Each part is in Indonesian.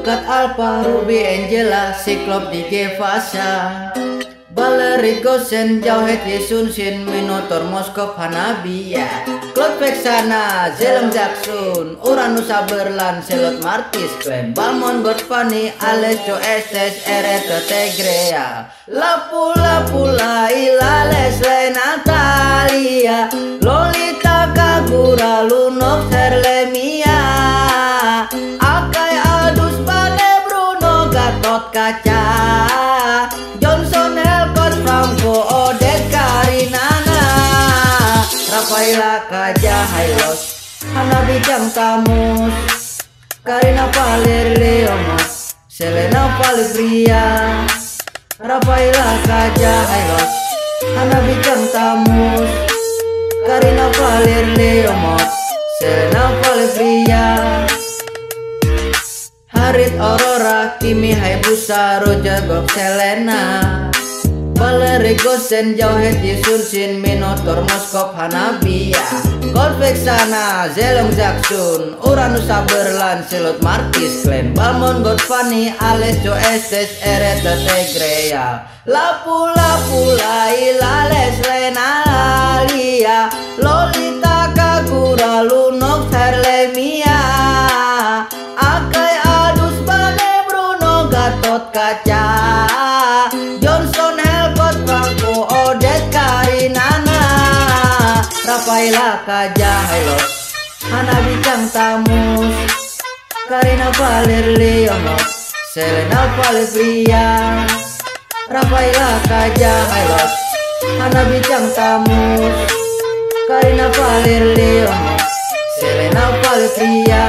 Kat Alpha, Ruby, Angela, Cyclops, DJ Fasha, Valerie, Gosen, Jauhet, Yesun, Shin, Minotaur, Moskov, Hanabiya, Claude Vexana, Zelem Jackson, Uranus, Aberlan, Selot, Martis, Glenn, Balmon, Godfani, Alessio, Estes, Ereta, Tegrea, Lapula, Ilales, Natalia, Lolita, Kagura, Lunox, Herlemia, Akai, Aldus, Pane, Bruno, Gatot Kaca, Johnson, Helcott, Franco, Odet, Karinana, Rafaela, Kaja, Hailos, Hanabi, Jang Tamus, Karina, Valer, Leomos, Selena, Valvria, Rafaela, Kaja, Hailos, Hanabi, Jang Tamus, Karina, Valer, Leomos, Selena, Valvria, Harit, Aurora, Kimi, Hayabusa, Roger, Gob, Selena, Valerie, Gosen, Jauhet, Yesun, Shin, Minotaur, Moskov, Hanabiya, Claude Vexana, Zelem Jackson, Uranus, Aberlan, Selot, Martis, Glenn, Balmon, Godfani, Alessio, Estes, Ereta, Tegrea, Lapula, Ilales, Renalia, Lolita, Kagura, Lunox, Herlemia, Akai, Aldus, Pane, Bruno, Gatot Kaca, Johnson, Helcott, Franco, Odet, Karinana, Rafaela, Kaja, Hailos, Hanabi, Jang Tamus, Karina, Valer, Leomos, Selena, Valvria, Rafaela, Kaja, Hailos, Hanabi, Jang Tamus, Karina, Valer, Leomos, Selena, Valvria,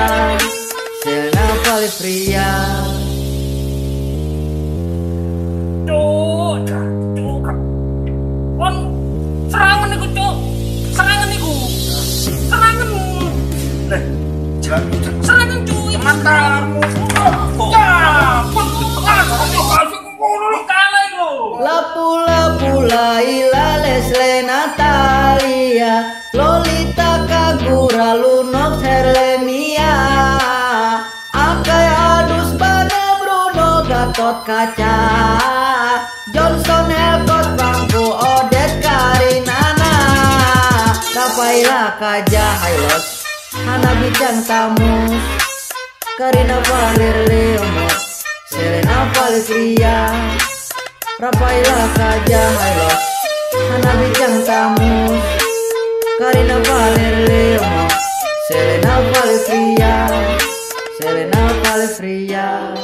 Selena, Valvria. Serangan niku, Cuk. Serangan niku. Serangan. Leh, serangan cuy. Matamu. Lapula, Ilales, Natalia, Lolita, Kagura, Lunox, Herlemia, Akai, Aldus, Pane, Bruno, Gatot Kaca, Johnson, Helcott, Franco, Odet, Karinana, Rafaela, Kaja, Hailos, Hanabi, Jang Tamus, Karina, Valer, Leomos, Selena, Valvria, Rafaela, Kaja, Hailos, Hanabi, Jang Tamus, Karina, Valer, Leomos, Selena, Valvria, Selena, Valvria.